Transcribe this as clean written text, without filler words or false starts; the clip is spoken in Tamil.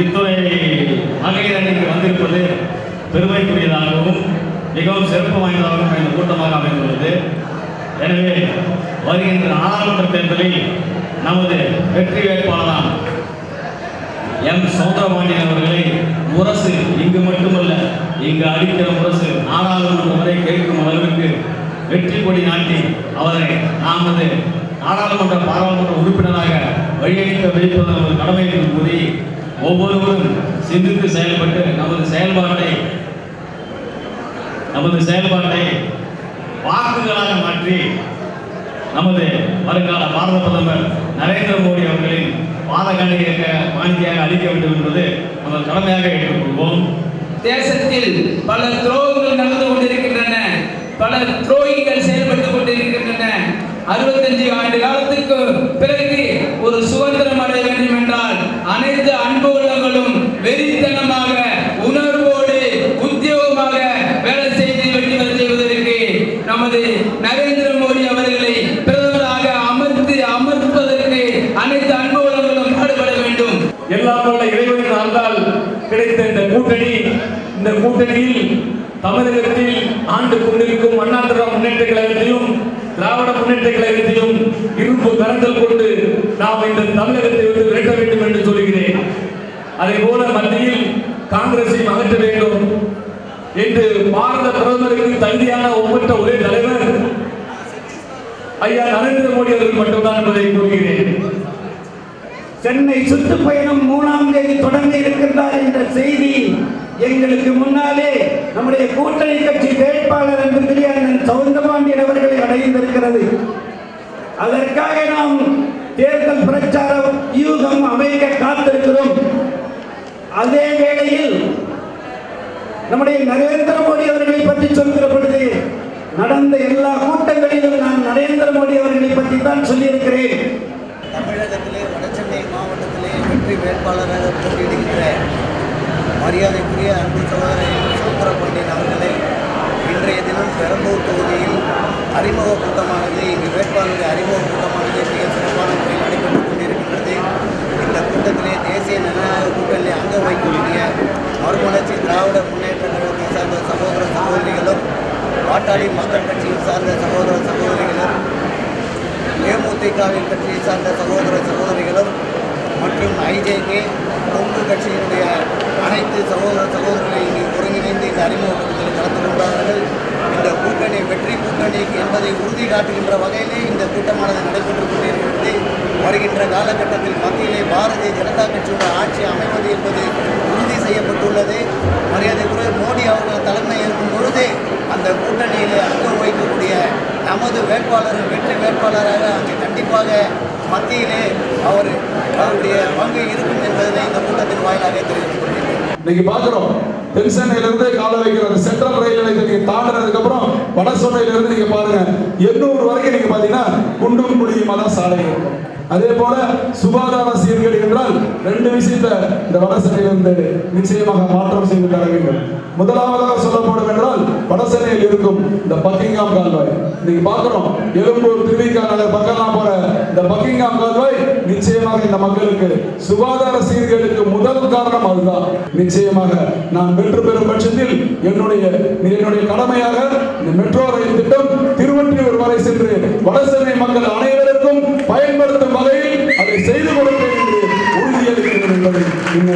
இத்துறை மகளிர் அணிக்கு வந்திருப்பது பெருமைக்குரியதாகவும் மிகவும் சிறப்பு வாய்ந்ததாகவும் இந்த கூட்டமாக அமைந்துள்ளது. எனவே வருகின்ற நாடாளுமன்ற தேர்தலில் நமது வெற்றி வேட்பாளரான எம் சௌந்தரபாண்டியன் அவர்களை முரசு இங்கு மட்டுமல்ல, இங்கு அடிக்கிற முரசு நாடாளுமன்ற வரை கேட்கும் அளவிற்கு வெற்றி கொடி நாட்டி அவரை நமது நாடாளுமன்ற பாராளுமன்ற உறுப்பினராக வழியளிக்க வைப்பது நமது கடமை என்று கூறி ஒவ்வொருவரும் சிந்தித்து செயல்பட்டு நமது செயல்பாட்டை வாக்குகளாக மாற்றி நமது வருங்கால பாரத பிரதமர் நரேந்திர மோடி அவர்களின் பாத காணிக்கையாக அளிக்க வேண்டும் என்பது நமது கடமையாக ஏற்றுக்கொள்வோம். தேசத்தில் பல துரோகங்கள் நடந்து கொண்டிருக்கின்றன, பல துரோகிகள் செயல்பட்டுக் கொண்டிருக்கின்றன. 65 ஆண்டு காலத்துக்கு பிறகு ஒரு சுதந்திரம் அடைய வேண்டும் என்றால் அனைத்து அன்பு உள்ளங்களும் வெறித்தனமாக உணர்வோடு உத்தியோகமாக வேலை செய்து வெற்றி பெற செய்வதற்கு நமது நரேந்திர மோடி அவர்களை பிரதமராக அமர்த்துவதற்கு அனைத்து அன்பு உள்ளங்களும் பாடுபட வேண்டும். எல்லாம் உள்ள இறைவனின் அருளால் கிடைத்த இந்த கூட்டணியில் தமிழகத்தில் ஆண்டு கொண்டிருக்கும் அண்ணா திராவிட முன்னேற்ற கழகத்தையும் திராவிட முன்னேற்ற கழகத்தையும் இரும்பு கரங்கள் கொண்டு நாம் இந்த தமிழகத்தை விட்டு விரட்ட வேண்டும் என்று சொல்கிறேன். அதே போல மத்தியில் காங்கிரஸை அகற்ற வேண்டும் என்று பாரத பிரதமருக்கு தகுதியான ஒப்பற்ற ஒரே தலைவர் ஐயா நரேந்திர மோடி அவர்கள் மட்டும்தான் என்பதை கூறுகிறேன். சென்னை சுற்றுப்பயணம் 3ஆம் தேதி தொடங்க இருக்கின்றார் என்ற செய்தி எங்களுக்கு முன்னாலே நம்முடைய கூட்டணி கட்சி வேட்பாளர் என்று அண்ணன் சௌந்தரபாண்டியன் அவர்களை அடைந்திருக்கிறது. அதற்காக நாம் தேர்தல் பிரச்சார யூகம் அமைக்க காத்திருக்கிறோம். அதே வேளையில் நம்முடைய நரேந்திர மோடி அவர்களை பற்றி சொல்கிற பொழுது நடந்த எல்லா கூட்டங்களிலும் நான் நரேந்திர மோடி அவர்களை பற்றி தான் சொல்லியிருக்கிறேன். தமிழகத்திலே வடசென்னை மாவட்டத்திலே வெற்றி வேட்பாளராக போட்டியிடுகின்ற மரியாதைக்குரிய அன்பு சகோதரர் சௌந்தரபாண்டியன் அவர்களை இன்றைய தினம் பெரம்பூர் தொகுதியில் அறிமுக கூட்டமானது இங்கு வேட்பாளருடைய அறிமுக கூட்டமானது மிக சிறப்பான முறையில் நடைபெற்றுக் கொண்டிருக்கின்றது. இந்த கூட்டத்திலே தேசிய ஜனநாயக கூட்டணியை அங்க வைக்கக்கூடிய மறுமலர்ச்சி திராவிட முன்னேற்ற கழகத்தை சார்ந்த சகோதர சகோதரிகளும் பாட்டாளி மக்கள் கட்சியை சார்ந்த சகோதர சகோதரிகளும் தேமுதிகவின் கட்சியை சார்ந்த சகோதர சகோதரிகளும் மற்றும் ஐஜேகே கொங்கு கட்சியினுடைய அனைத்து சகோதர சகோதரர்களை இங்கு ஒருங்கிணைந்து இந்த அறிமுக கூட்டத்தில் கலந்து கொண்டார்கள். இந்த கூட்டணி வெற்றி கூட்டணி என்பதை உறுதி காட்டுகின்ற வகையிலே இந்த கூட்டமானது நடைபெற்றுக் கொண்டிருக்கிறது. வருகின்ற காலகட்டத்தில் மத்தியிலே பாரதிய ஜனதா கட்சியுடைய ஆட்சி அமைவது என்பது உறுதி செய்யப்பட்டுள்ளது. மரியாதைக்குரிய மோடி அவர்கள் தலைமை ஏற்கும் பொழுது அந்த கூட்டணியிலே அங்கம் வகிக்கக்கூடிய நமது வேட்பாளர் வெற்றி வேட்பாளராக அங்கே கண்டிப்பாக மத்தியிலே அவருடைய பங்கு இருக்கும் என்பதை இந்த கூட்டத்தின் வாயிலாக தெரிவித்துக் கொள்கிறேன். இன்னைக்கு பாக்குறோம் தென்சென்னையிலிருந்து கால வைக்கிற சென்ட்ரல் ரயில் நிலையத்தை தாண்டினதுக்கு அப்புறம் வடசென்னையில இருந்து நீங்க பாருங்க 800 வரைக்கும் நீங்க பாத்தீங்கன்னா குண்டும் குழியுமா தான் சாலை இருக்கும். அதே போல சுகாதார சீர்கேடு என்றால் 2 விஷயத்தை இந்த வடசென்னையிலிருந்து நிச்சயமாக மாற்றம் செய்து தர வேண்டும். முதலாவதாக சொல்லப்படும் என்றால் வடசென்னையில் இருக்கும் இந்த பக்கிங்காம் கால்வாய். இன்னைக்கு பாக்குறோம் எழும்பூர் திருவிக்கா நகர் பக்கம்லாம் போற இந்த பக்கிங்காம் கால்வாய் நிச்சயமாக இந்த மக்களுக்கு சுகாதார சீர்கேடுக்கு முதல் காரணம் அதுதான். நிச்சயமாக நான் வெற்றி பெறும் பட்சத்தில் என்னுடைய கடமையாக இந்த மெட்ரோ ரயில் திட்டம் திருவொற்றியூர் வரை சென்று வடசென்னை மக்கள் அனைவருக்கும் பயன்படுத்தும் வகையில் அதை செய்து கொடுப்பேன் என்று உறுதியளிக்கிறேன் என்பதை இந்த